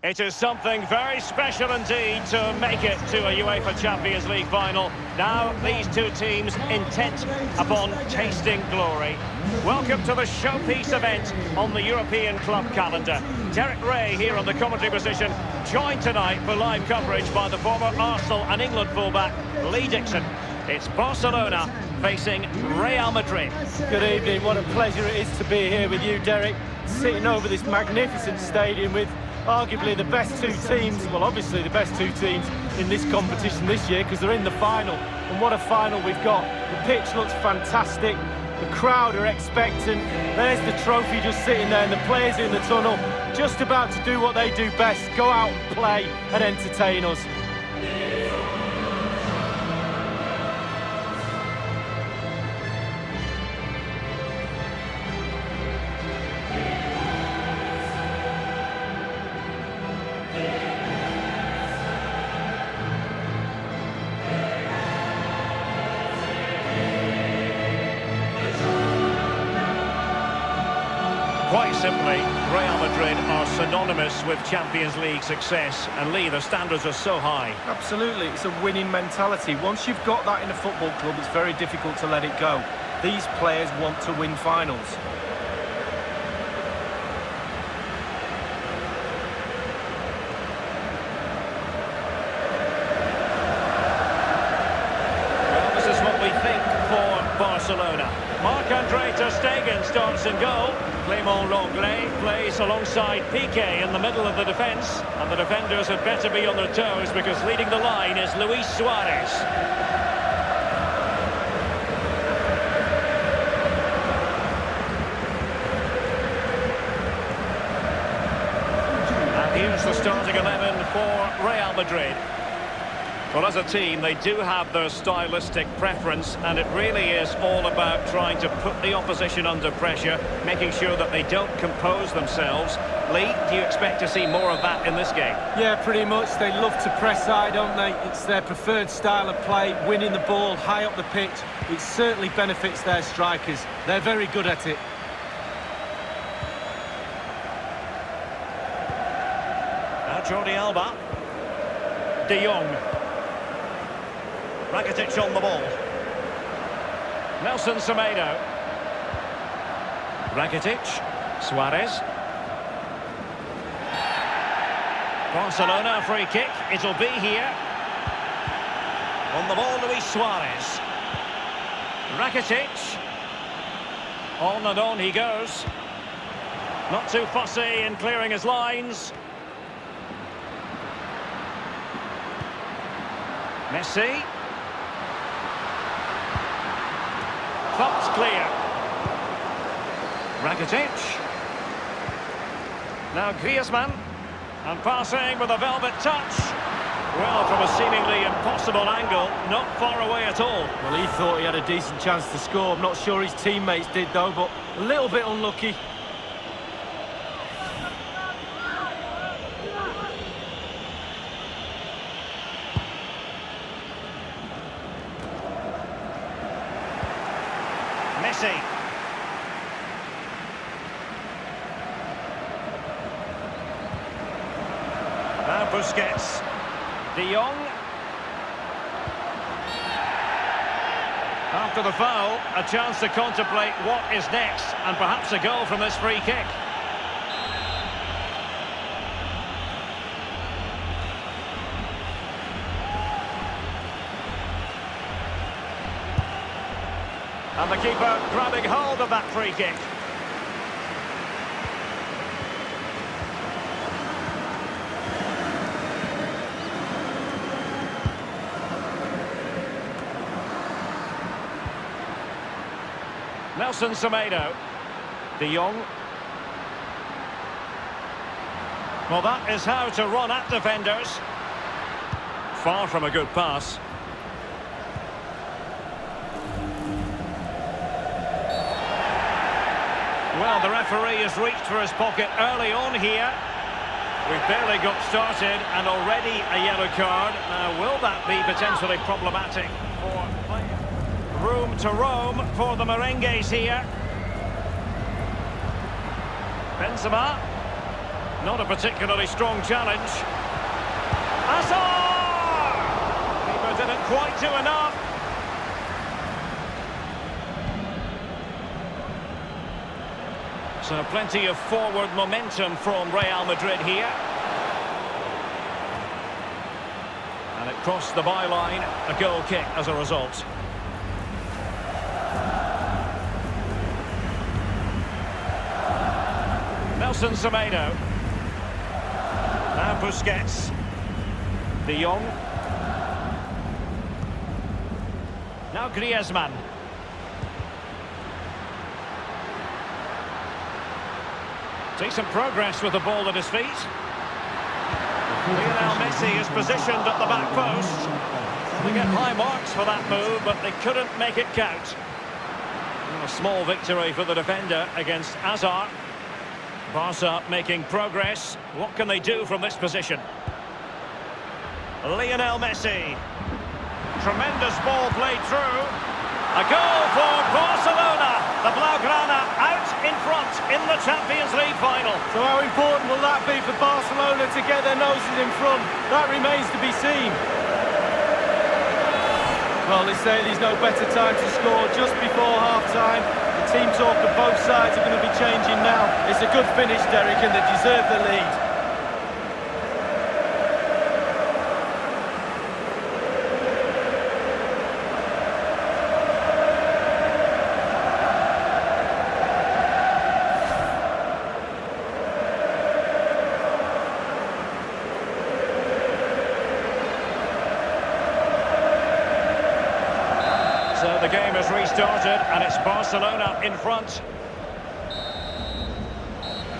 It is something very special indeed to make it to a UEFA Champions League final. Now these two teams intent upon tasting glory. Welcome to the showpiece event on the European club calendar. Derek Ray here on the commentary position, joined tonight for live coverage by the former Arsenal and England fullback Lee Dixon. It's Barcelona facing Real Madrid. Good evening, what a pleasure it is to be here with you, Derek, sitting over this magnificent stadium with arguably the best two teams, well obviously the best two teams in this competition this year because they're in the final. And what a final we've got. The pitch looks fantastic, the crowd are expectant, there's the trophy just sitting there and the players in the tunnel just about to do what they do best, go out and play and entertain us. Quite simply, Real Madrid are synonymous with Champions League success, and Lee, the standards are so high. Absolutely, it's a winning mentality. Once you've got that in a football club, it's very difficult to let it go. These players want to win finals. Well, this is what we think for Barcelona. Marc-Andre ter Stegen starts in goal. Clément Lenglet plays alongside Piqué in the middle of the defence. And the defenders had better be on their toes because leading the line is Luis Suarez. And here's the starting 11 for Real Madrid. Well, as a team, they do have their stylistic preference, and it really is all about trying to put the opposition under pressure, making sure that they don't compose themselves. Lee, do you expect to see more of that in this game? Yeah, pretty much. They love to press high, don't they? It's their preferred style of play, winning the ball high up the pitch. It certainly benefits their strikers. They're very good at it. Now Jordi Alba. De Jong. Rakitic on the ball. Nelson Semedo. Rakitic. Suarez. Barcelona free kick. It'll be here. On the ball, Luis Suarez. Rakitic. On and on he goes. Not too fussy in clearing his lines. Messi. Thumped clear. Rakitic. Now Griezmann. And passing with a velvet touch. Well, from a seemingly impossible angle, not far away at all. Well, he thought he had a decent chance to score. I'm not sure his teammates did, though, but a little bit unlucky. Messi. Now Busquets. De Jong. After the foul, a chance to contemplate what is next, and perhaps a goal from this free kick. And the keeper grabbing hold of that free kick. Nelson Semedo. De Jong. Well, that is how to run at defenders. Far from a good pass. Well, the referee has reached for his pocket early on here. We've barely got started and already a yellow card. Now, will that be potentially problematic for room to roam for the merengues here? Benzema. Not a particularly strong challenge. Hazard! Keeper didn't quite do enough. So plenty of forward momentum from Real Madrid here. And it crossed the byline, a goal kick as a result. Nelson Semedo. Now Busquets. De Jong. Now Griezmann. Decent progress with the ball at his feet. Lionel Messi is positioned at the back post. They get high marks for that move, but they couldn't make it count. A small victory for the defender against Hazard. Barca making progress. What can they do from this position? Lionel Messi. Tremendous ball played through. A goal for Barcelona. The Blaugrana out in front in the Champions League final. So how important will that be for Barcelona to get their noses in front? That remains to be seen. Well, they say there's no better time to score just before half-time. The team talk of both sides are going to be changing now. It's a good finish, Derek, and they deserve the lead. So the game has restarted and it's Barcelona in front.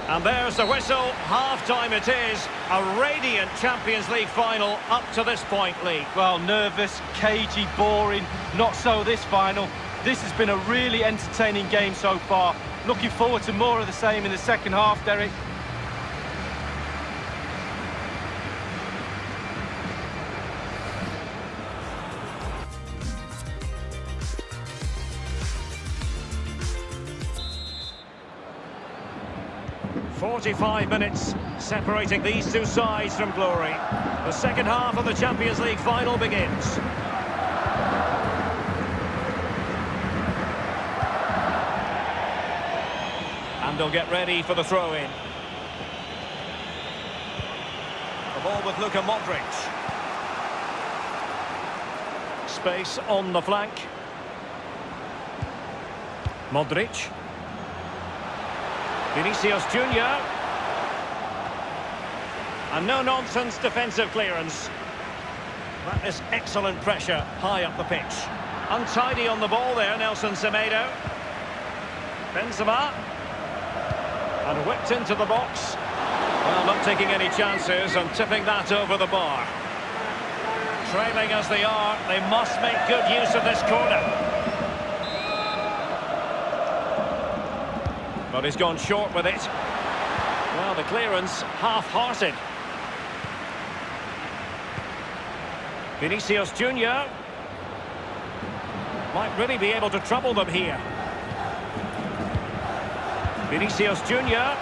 And there's the whistle, half-time it is. A radiant Champions League final up to this point, Lee. Well, nervous, cagey, boring, not so this final. This has been a really entertaining game so far. Looking forward to more of the same in the second half, Derek. "45 minutes separating these two sides from glory. The second half of the Champions League final begins. And they'll get ready for the throw-in. The ball with Luka Modric. Space on the flank. Modric. Vinicius Junior. And no-nonsense defensive clearance. That is excellent pressure high up the pitch. Untidy on the ball there, Nelson Semedo. Benzema. And whipped into the box. Well, not taking any chances and tipping that over the bar. Trailing as they are, they must make good use of this corner. But he's gone short with it. Well, the clearance half-hearted. Vinicius Junior might really be able to trouble them here. Vinicius Junior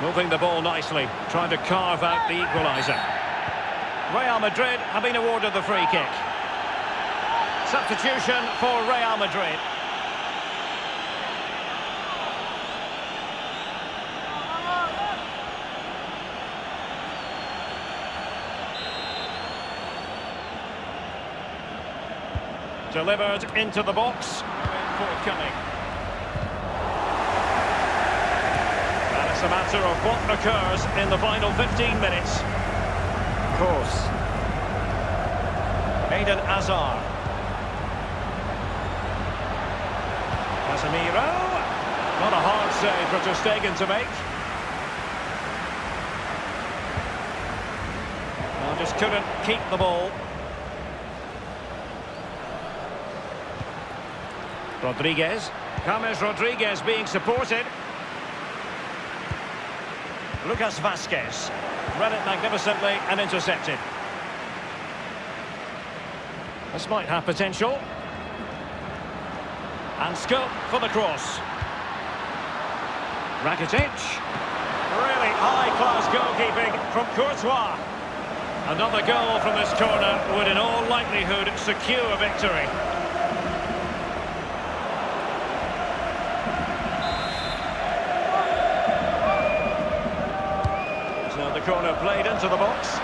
moving the ball nicely, trying to carve out the equaliser. Real Madrid have been awarded the free kick. Substitution for Real Madrid. Delivered into the box. Forthcoming. And it's a matter of what occurs in the final 15 minutes. Of course. Eden Hazard. Casemiro. Not a hard save for Ter Stegen to make. Well, just couldn't keep the ball. Rodriguez. James Rodriguez being supported. Lucas Vazquez. Read it magnificently and intercepted. This might have potential. And scope for the cross. Rakitic. Really high-class goalkeeping from Courtois. Another goal from this corner would in all likelihood secure a victory. So the corner played into the box.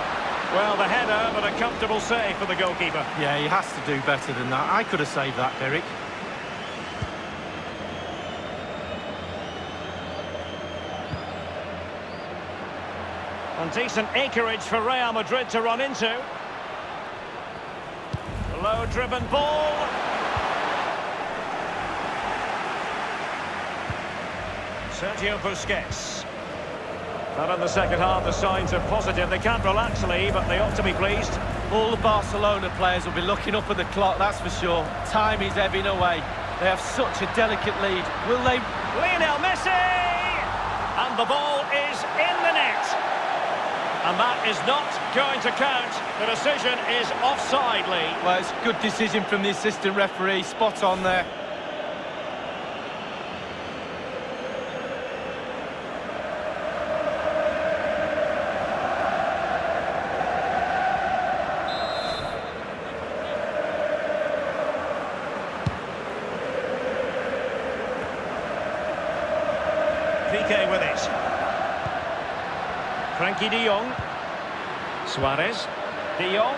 Well, the header, but a comfortable save for the goalkeeper. Yeah, he has to do better than that. I could have saved that, Derek. And decent acreage for Real Madrid to run into. Low-driven ball. Sergio Busquets. But in the second half, the signs are positive. They can't relax, Lee, but they ought to be pleased. All the Barcelona players will be looking up at the clock, that's for sure. Time is ebbing away. They have such a delicate lead. Will they... Lionel Messi! And the ball is in the net. And that is not going to count. The decision is offside, Lee. Well, it's a good decision from the assistant referee. Spot on there. PK with it. Frankie de Jong. Suarez. De Jong.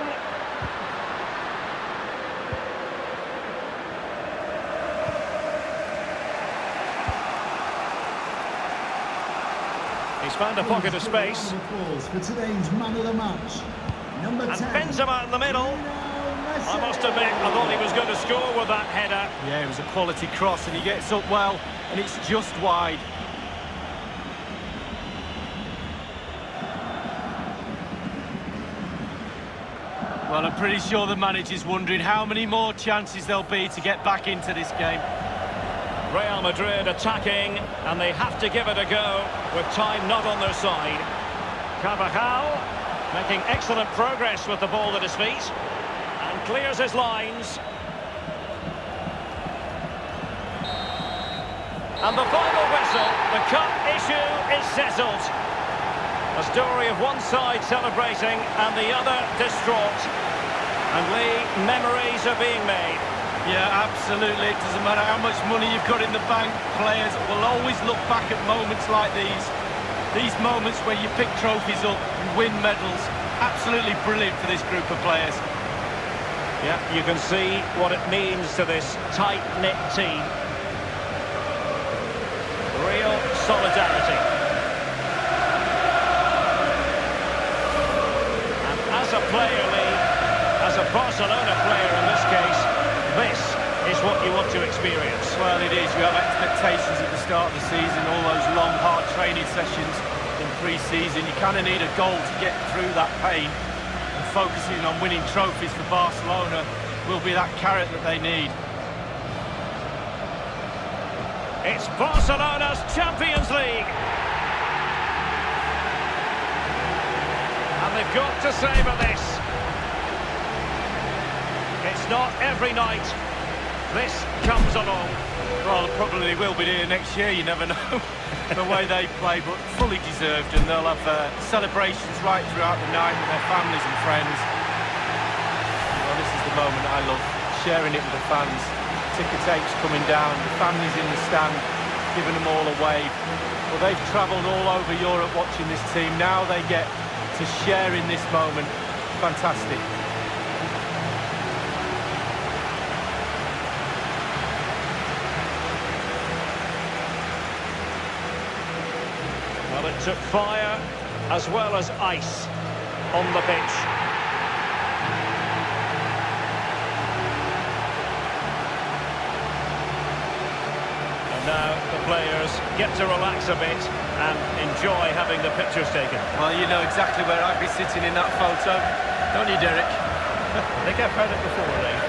He's found a pocket of space. For today's man of the match, number 10. And Benzema in the middle. I must admit, I thought he was going to score with that header. Yeah, it was a quality cross, and he gets up well, and it's just wide. Well, I'm pretty sure the manager's wondering how many more chances there'll be to get back into this game. Real Madrid attacking, and they have to give it a go with time not on their side. Carvajal making excellent progress with the ball at his feet and clears his lines. And the final whistle, the cup issue is settled. A story of one side celebrating and the other distraught. And Lee, memories are being made. Yeah, absolutely. It doesn't matter how much money you've got in the bank. Players will always look back at moments like these. These moments where you pick trophies up and win medals. Absolutely brilliant for this group of players. Yeah, you can see what it means to this tight-knit team. Real solidarity. And as a player, Lee, as a Barcelona player in this case, this is what you want to experience. Well, it is. You have expectations at the start of the season, all those long, hard training sessions in pre-season. You kind of need a goal to get through that pain. And focusing on winning trophies for Barcelona will be that carrot that they need. It's Barcelona's Champions League. And they've got to savour this. It's not every night this comes along. Well, probably will be here next year, you never know, the way they play, but fully deserved, and they'll have celebrations right throughout the night with their families and friends. Well, this is the moment I love, sharing it with the fans. Ticker tapes coming down, the families in the stand, giving them all a wave. Well, they've travelled all over Europe watching this team. Now they get to share in this moment. Fantastic. Well, it took fire as well as ice on the pitch. And now the players get to relax a bit and enjoy having the pictures taken. Well, you know exactly where I'd be sitting in that photo, don't you, Derek? I think I've heard it before, Lee.